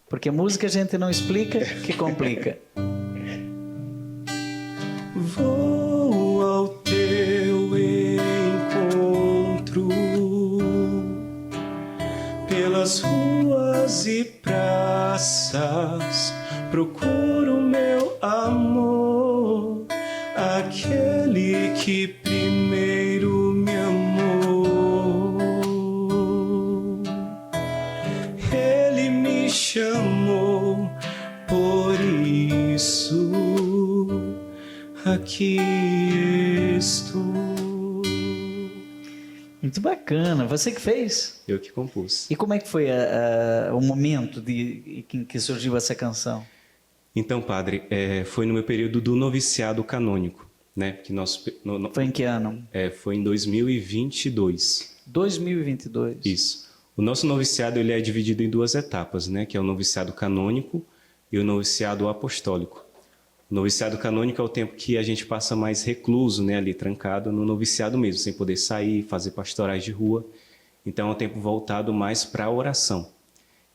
Porque música a gente não explica, que complica. Vou ao teu encontro pelas ruas e praças, procuro meu amor, aquele que primeiro me amou. Ele me chamou, por isso aqui estou. Muito bacana. Você que fez? Eu que compus. E como é que foi o momento em que surgiu essa canção? Então, padre, foi no meu período do noviciado canônico, né? Que Foi em que ano? Foi em 2022. 2022. Isso. O nosso noviciado ele é dividido em duas etapas, né? Que é o noviciado canônico e o noviciado apostólico. O noviciado canônico é o tempo que a gente passa mais recluso, né? Ali trancado no noviciado mesmo, sem poder sair, fazer pastorais de rua. Então é um tempo voltado mais para a oração.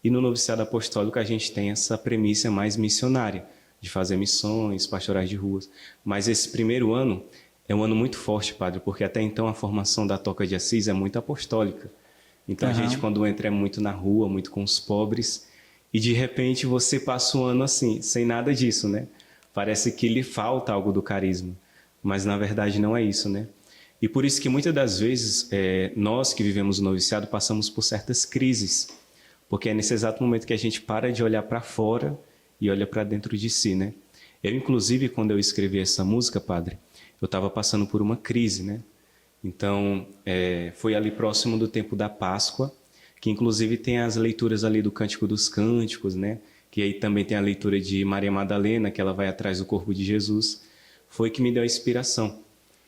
E no noviciado apostólico a gente tem essa premissa mais missionária, de fazer missões, pastorais de ruas. Mas esse primeiro ano é um ano muito forte, padre, porque até então a formação da Toca de Assis é muito apostólica. Então a gente, quando entra, é muito na rua, muito com os pobres, e de repente você passa o ano assim, sem nada disso, né? Parece que lhe falta algo do carisma, mas na verdade não é isso, né? E por isso que muitas das vezes nós que vivemos o noviciado passamos por certas crises, porque é nesse exato momento que a gente para de olhar para fora e olha para dentro de si, né? Eu, inclusive, quando eu escrevi essa música, padre, eu estava passando por uma crise, né? Então, foi ali próximo do tempo da Páscoa, que inclusive tem as leituras ali do Cântico dos Cânticos, né? Que aí também tem a leitura de Maria Madalena, que ela vai atrás do corpo de Jesus. Foi que me deu a inspiração.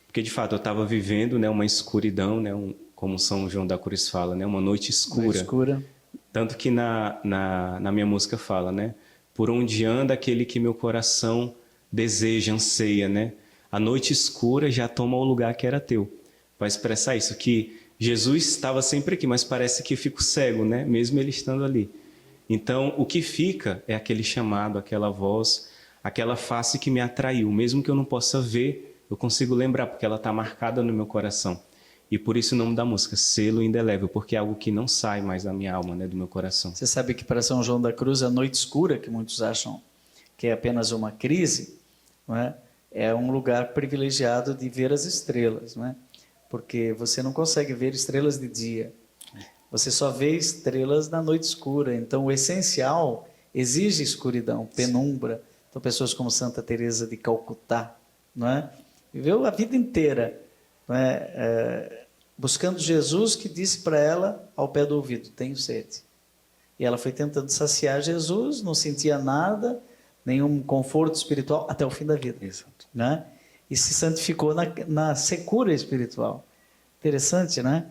Porque, de fato, eu estava vivendo, né, uma escuridão, né, como São João da Cruz fala, né, uma noite escura. Noite escura. Tanto que na minha música fala, né? Por onde anda aquele que meu coração deseja, anseia, né? A noite escura já toma o lugar que era teu. Vai expressar isso, que Jesus estava sempre aqui, mas parece que fico cego, né? Mesmo ele estando ali. Então, o que fica é aquele chamado, aquela voz, aquela face que me atraiu. Mesmo que eu não possa ver, eu consigo lembrar, porque ela está marcada no meu coração. E por isso o nome da música, Selo Indelével, porque é algo que não sai mais da minha alma, né, do meu coração. Você sabe que para São João da Cruz, a noite escura, que muitos acham que é apenas uma crise, não é? É um lugar privilegiado de ver as estrelas, não é? Porque você não consegue ver estrelas de dia. Você só vê estrelas na noite escura. Então, o essencial exige escuridão, penumbra. Então, pessoas como Santa Teresa de Calcutá, não é? Viveu a vida inteira, não é? Buscando Jesus, que disse para ela ao pé do ouvido: tenho sede. E ela foi tentando saciar Jesus, não sentia nada, nenhum conforto espiritual, até o fim da vida. Exato. Né? E se santificou na secura espiritual. Interessante, né?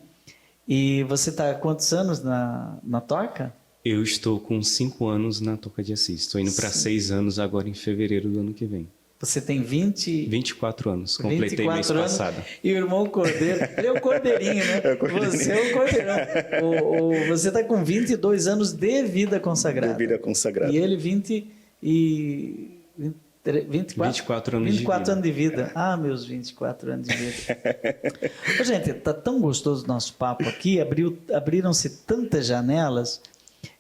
E você está há quantos anos na toca? Eu estou com 5 anos na Toca de Assis. Estou indo para 6 anos agora em fevereiro do ano que vem. Você tem 24 anos. Completei mês passado. E o irmão Cordeiro, ele é o Cordeirinho, né? Você é o Cordeirão. Você está com 22 anos de vida consagrada. De vida consagrada. E ele 24 anos de vida. Ah, meus 24 anos de vida. Gente, está tão gostoso o nosso papo aqui, abriram-se tantas janelas.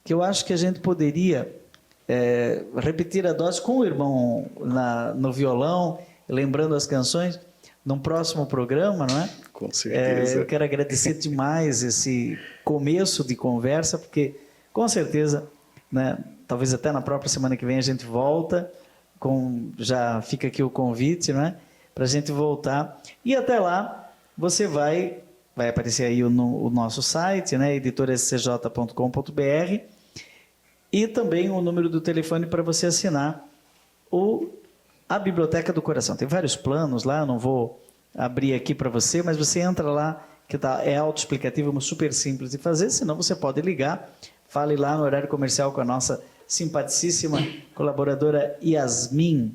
que eu acho que a gente poderia repetir a dose com o irmão no violão, lembrando as canções, num próximo programa, não é? Com certeza. Eu quero agradecer demais esse começo de conversa, porque com certeza, né, talvez até na própria semana que vem a gente volta, já fica aqui o convite, não é? Para a gente voltar. E até lá, você vai aparecer aí o nosso site, né, editorascj.com.br, e também o número do telefone para você assinar a Biblioteca do Coração. Tem vários planos lá, eu não vou abrir aqui para você, mas você entra lá, que é autoexplicativo, super simples de fazer, senão você pode ligar, fale lá no horário comercial com a nossa simpaticíssima colaboradora Yasmin.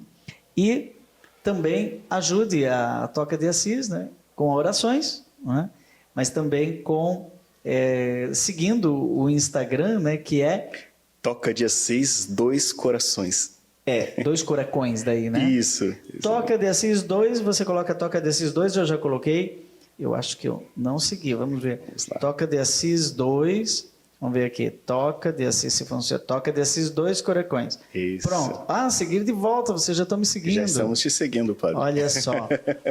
E também ajude a Toca de Assis, né, com orações, né, mas também seguindo o Instagram, né, que é Toca de Assis 2 Corações. 2 coracões daí, né? Isso. Toca de Assis 2, você coloca Toca de Assis 2, eu já coloquei. Eu acho que eu não segui, vamos ver. Toca de Assis 2, vamos ver aqui. Toca de Assis, se funciona. Toca de Assis 2 coracões. Isso. Pronto. Seguir de volta, vocês já estão me seguindo. Já estamos te seguindo, padre. Olha só.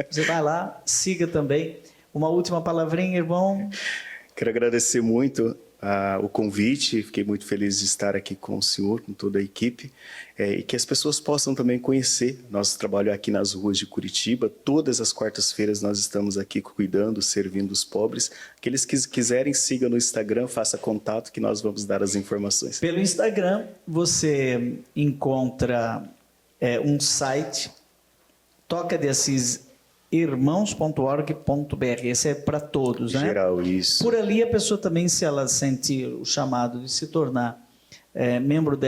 Você vai lá, siga também. Uma última palavrinha, irmão. Quero agradecer muito o convite, fiquei muito feliz de estar aqui com o senhor, com toda a equipe, e que as pessoas possam também conhecer nosso trabalho aqui nas ruas de Curitiba. Todas as quartas-feiras nós estamos aqui cuidando, servindo os pobres. Aqueles que quiserem, sigam no Instagram, faça contato que nós vamos dar as informações. Pelo Instagram você encontra um site, Toca de Assis irmãos.org.br, esse é para todos, né? Geral, isso. Por ali a pessoa também, se ela sentir o chamado de se tornar membro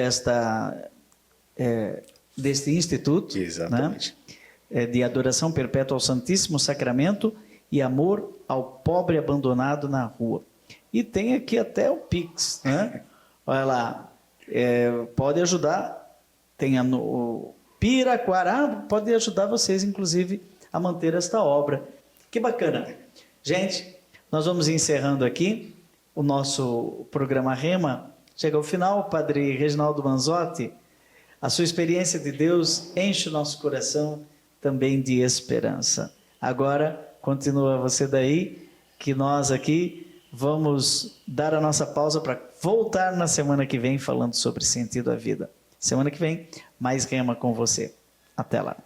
deste instituto, exatamente, né? De adoração perpétua ao Santíssimo Sacramento e amor ao pobre abandonado na rua. E tem aqui até o Pix, né? Olha lá, pode ajudar, tem o Piraquará, pode ajudar vocês, inclusive, a manter esta obra. Que bacana. Gente, nós vamos encerrando aqui o nosso programa Rema. Chega ao final, Padre Reginaldo Manzotti, a sua experiência de Deus enche o nosso coração também de esperança. Agora, continua você daí, que nós aqui vamos dar a nossa pausa para voltar na semana que vem falando sobre sentido da vida. Semana que vem, mais Rema com você. Até lá.